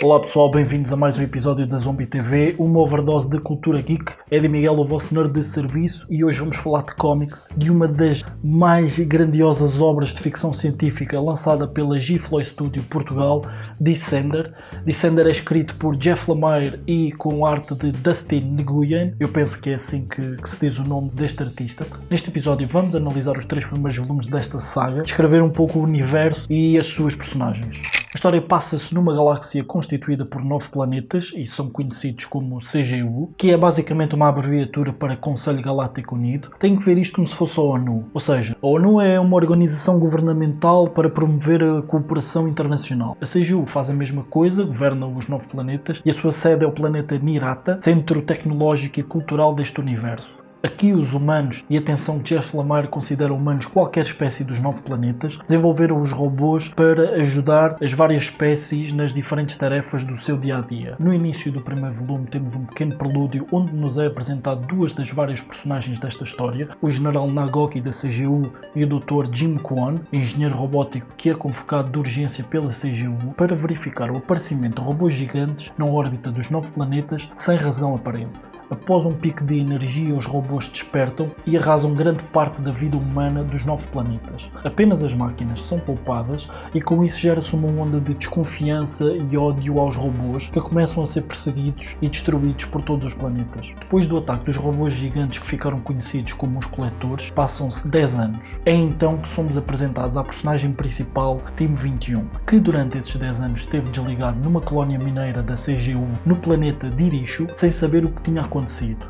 Olá pessoal, bem-vindos a mais um episódio da Zombie TV, uma overdose de cultura geek. É de Miguel, o vosso nerd de serviço, e hoje vamos falar de cómics, de uma das mais grandiosas obras de ficção científica lançada pela Gifloy Studio Portugal, Descender. Descender é escrito por Jeff Lemire e com arte de Dustin Nguyen. Eu penso que é assim que se diz o nome deste artista. Neste episódio vamos analisar os 3 primeiros volumes desta saga, descrever um pouco o universo e as suas personagens. A história passa-se numa galáxia constituída por 9 planetas e são conhecidos como CGU, que é basicamente uma abreviatura para Conselho Galáctico Unido. Tem que ver isto como se fosse a ONU, ou seja, a ONU é uma organização governamental para promover a cooperação internacional. A CGU faz a mesma coisa, governa os 9 planetas e a sua sede é o planeta Nirata, centro tecnológico e cultural deste universo. Aqui os humanos, e atenção que Jeff Lemire considera humanos qualquer espécie dos 9 planetas, desenvolveram os robôs para ajudar as várias espécies nas diferentes tarefas do seu dia-a-dia. No início do primeiro volume temos um pequeno prelúdio onde nos é apresentado 2 das várias personagens desta história, o General Nagoki da CGU e o Dr. Jim Kwon, engenheiro robótico que é convocado de urgência pela CGU para verificar o aparecimento de robôs gigantes na órbita dos 9 planetas sem razão aparente. Após um pico de energia, os robôs despertam e arrasam grande parte da vida humana dos 9 planetas. Apenas as máquinas são poupadas e com isso gera-se uma onda de desconfiança e ódio aos robôs que começam a ser perseguidos e destruídos por todos os planetas. Depois do ataque dos robôs gigantes que ficaram conhecidos como os Coletores, passam-se 10 anos. É então que somos apresentados à personagem principal, Team 21, que durante esses 10 anos esteve desligado numa colónia mineira da CGU no planeta Dirishu, sem saber o que tinha acontecido.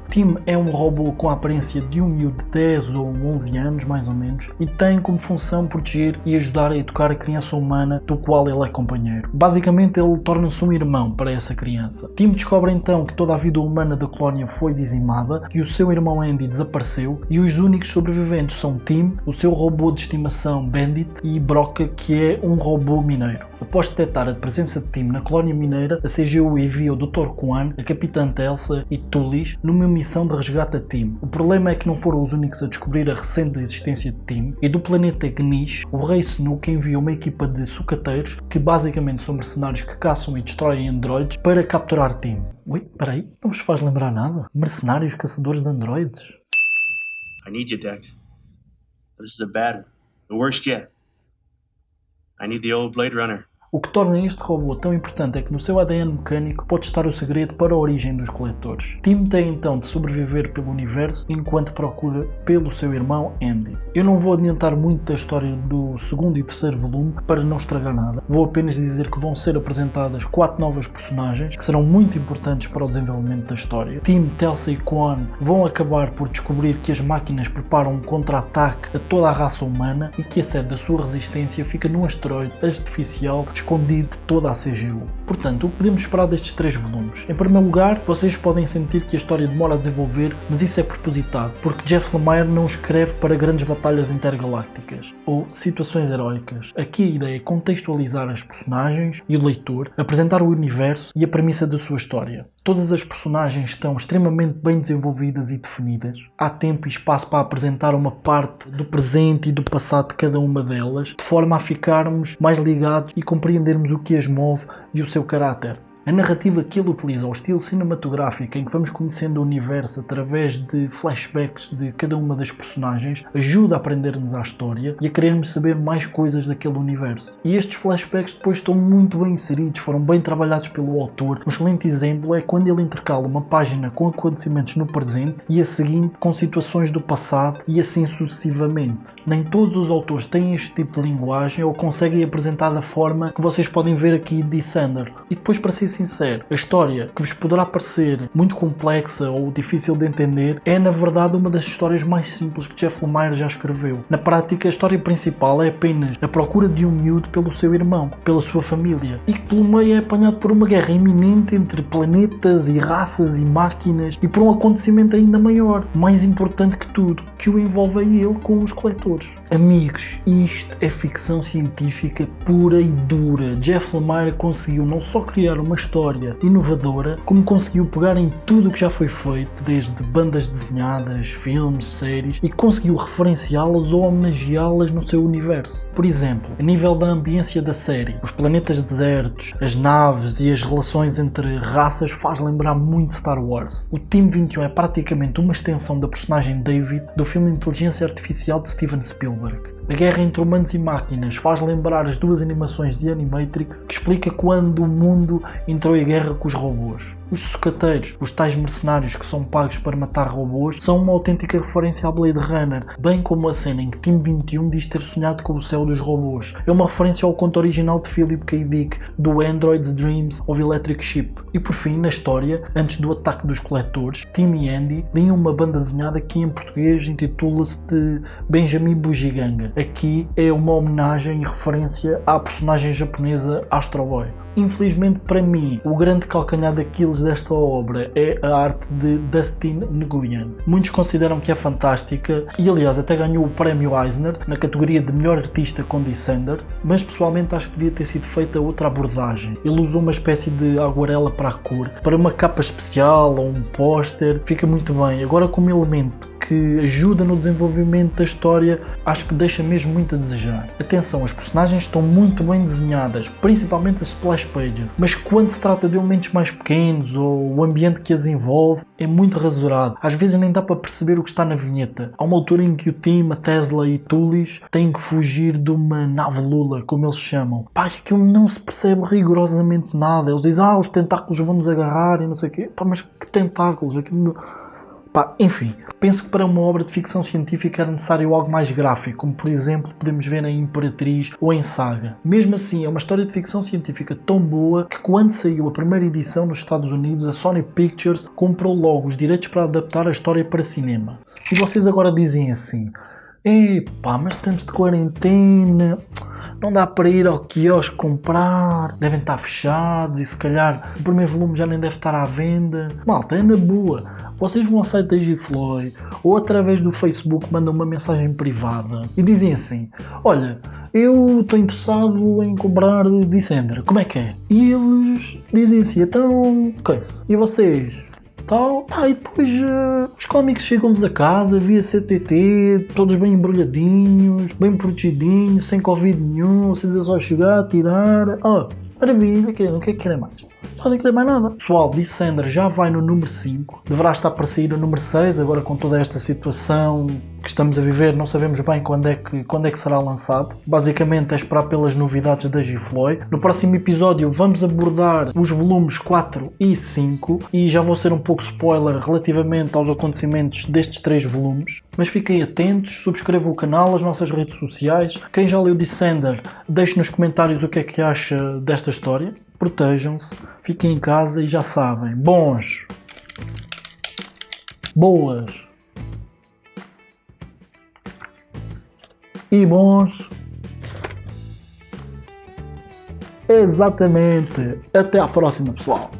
Tim é um robô com a aparência de um miúdo de 10 ou 11 anos, mais ou menos, e tem como função proteger e ajudar a educar a criança humana do qual ele é companheiro. Basicamente, ele torna-se um irmão para essa criança. Tim descobre então que toda a vida humana da colónia foi dizimada, que o seu irmão Andy desapareceu e os únicos sobreviventes são Tim, o seu robô de estimação Bandit e Broca, que é um robô mineiro. Após detectar a presença de Tim na colónia mineira, a CGU envia o Dr. Kwon, a Capitã Telsa e Tully numa missão de resgate a Tim. O problema é que não foram os únicos a descobrir a recente existência de Tim, e do planeta Gnish, o rei Snook envia uma equipa de sucateiros, que basicamente são mercenários que caçam e destroem androides, para capturar Tim. Ui, peraí, não vos faz lembrar nada? Mercenários caçadores de androides? I need you, Dex. This is a bad one. The worst yet. I need the old Blade Runner. O que torna este robô tão importante é que no seu ADN mecânico pode estar o segredo para a origem dos Coletores. Tim tem então de sobreviver pelo universo enquanto procura pelo seu irmão Andy. Eu não vou adiantar muito da história do segundo e terceiro volume para não estragar nada. Vou apenas dizer que vão ser apresentadas 4 novas personagens que serão muito importantes para o desenvolvimento da história. Tim, Telsa e Kwon vão acabar por descobrir que as máquinas preparam um contra-ataque a toda a raça humana e que a sede da sua resistência fica num asteroide artificial escondido de toda a CGU. Portanto, o que podemos esperar destes 3 volumes? Em primeiro lugar, vocês podem sentir que a história demora a desenvolver, mas isso é propositado, porque Jeff Lemire não escreve para grandes batalhas intergalácticas ou situações heroicas. Aqui a ideia é contextualizar as personagens e o leitor, apresentar o universo e a premissa da sua história. Todas as personagens estão extremamente bem desenvolvidas e definidas. Há tempo e espaço para apresentar uma parte do presente e do passado de cada uma delas, de forma a ficarmos mais ligados e compreendermos o que as move e o seu caráter. A narrativa que ele utiliza, o estilo cinematográfico em que vamos conhecendo o universo através de flashbacks de cada uma das personagens, ajuda a aprender-nos à história e a querermos saber mais coisas daquele universo. E estes flashbacks depois estão muito bem inseridos, foram bem trabalhados pelo autor. Um excelente exemplo é quando ele intercala uma página com acontecimentos no presente e a seguinte com situações do passado e assim sucessivamente. Nem todos os autores têm este tipo de linguagem ou conseguem apresentar da forma que vocês podem ver aqui de Descender. E depois, para ser sincero, a história que vos poderá parecer muito complexa ou difícil de entender é na verdade uma das histórias mais simples que Jeff Lemire já escreveu. Na prática, a história principal é apenas a procura de um miúdo pelo seu irmão, pela sua família, e que pelo meio é apanhado por uma guerra iminente entre planetas e raças e máquinas e por um acontecimento ainda maior, mais importante que tudo, que o envolve a ele com os Coletores. Amigos, isto é ficção científica pura e dura. Jeff Lemire conseguiu não só criar uma história inovadora, como conseguiu pegar em tudo o que já foi feito, desde bandas desenhadas, filmes, séries, e conseguiu referenciá-las ou homenageá-las no seu universo. Por exemplo, a nível da ambiência da série, os planetas desertos, as naves e as relações entre raças faz lembrar muito Star Wars. O Team 21 é praticamente uma extensão da personagem David do filme Inteligência Artificial de Steven Spielberg. A guerra entre humanos e máquinas faz lembrar as duas animações de Animatrix, que explica quando o mundo entrou em guerra com os robôs. Os sucateiros, os tais mercenários que são pagos para matar robôs, são uma autêntica referência a Blade Runner, bem como a cena em que Team 21 diz ter sonhado com o céu dos robôs. É uma referência ao conto original de Philip K. Dick, do Android's Dreams of Electric Sheep. E por fim, na história, antes do ataque dos coletores, Tim e Andy têm uma banda desenhada que em português intitula-se de Benjamin Bugiganga. Aqui é uma homenagem e referência à personagem japonesa Astro Boy. Infelizmente para mim, o grande calcanhar daqueles desta obra é a arte de Dustin Nguyen. Muitos consideram que é fantástica e aliás até ganhou o prémio Eisner na categoria de melhor artista com Descender, mas pessoalmente acho que devia ter sido feita outra abordagem. Ele usou uma espécie de aguarela para a cor, para uma capa especial ou um póster, fica muito bem. Agora como elemento que ajuda no desenvolvimento da história, acho que deixa mesmo muito a desejar. Atenção, as personagens estão muito bem desenhadas, principalmente as splash pages, mas quando se trata de elementos mais pequenos ou o ambiente que as envolve, é muito rasurado. Às vezes nem dá para perceber o que está na vinheta. Há uma altura em que o Tim, a Tesla e Tulis têm que fugir de uma nave Lula, como eles chamam. Pá, aquilo não se percebe rigorosamente nada. Eles dizem, os tentáculos vão nos agarrar e não sei o quê. Pá, mas que tentáculos? Aquilo... Pá, enfim, penso que para uma obra de ficção científica era necessário algo mais gráfico, como por exemplo podemos ver em Imperatriz ou em Saga. Mesmo assim, é uma história de ficção científica tão boa que quando saiu a primeira edição nos Estados Unidos, a Sony Pictures comprou logo os direitos para adaptar a história para cinema. E vocês agora dizem assim, epá, mas estamos de quarentena, não dá para ir ao quiosque comprar, devem estar fechados e se calhar o primeiro volume já nem deve estar à venda. Malta, é na boa. Vocês vão ao site da Gifloy ou através do Facebook mandam uma mensagem privada e dizem assim, olha, eu estou interessado em comprar Descender, como é que é? E eles dizem assim, então, e vocês? Tal, e depois os cómics chegam-vos a casa via CTT, todos bem embrulhadinhos, bem protegidinhos, sem Covid nenhum, vocês é só chegar, tirar, maravilha, não quer querer mais. Podem querer mais nada. Pessoal, Descender já vai no número 5, deverá estar para sair o número 6, agora com toda esta situação que estamos a viver, não sabemos bem quando é que será lançado. Basicamente é esperar pelas novidades da Gifloy. No próximo episódio vamos abordar os volumes 4 e 5 e já vou ser um pouco spoiler relativamente aos acontecimentos destes 3 volumes. Mas fiquem atentos, subscrevam o canal, as nossas redes sociais. Quem já leu Descender, deixe nos comentários o que é que acha desta história. Protejam-se, fiquem em casa e já sabem, boas e bons. Exatamente. Até à próxima, pessoal.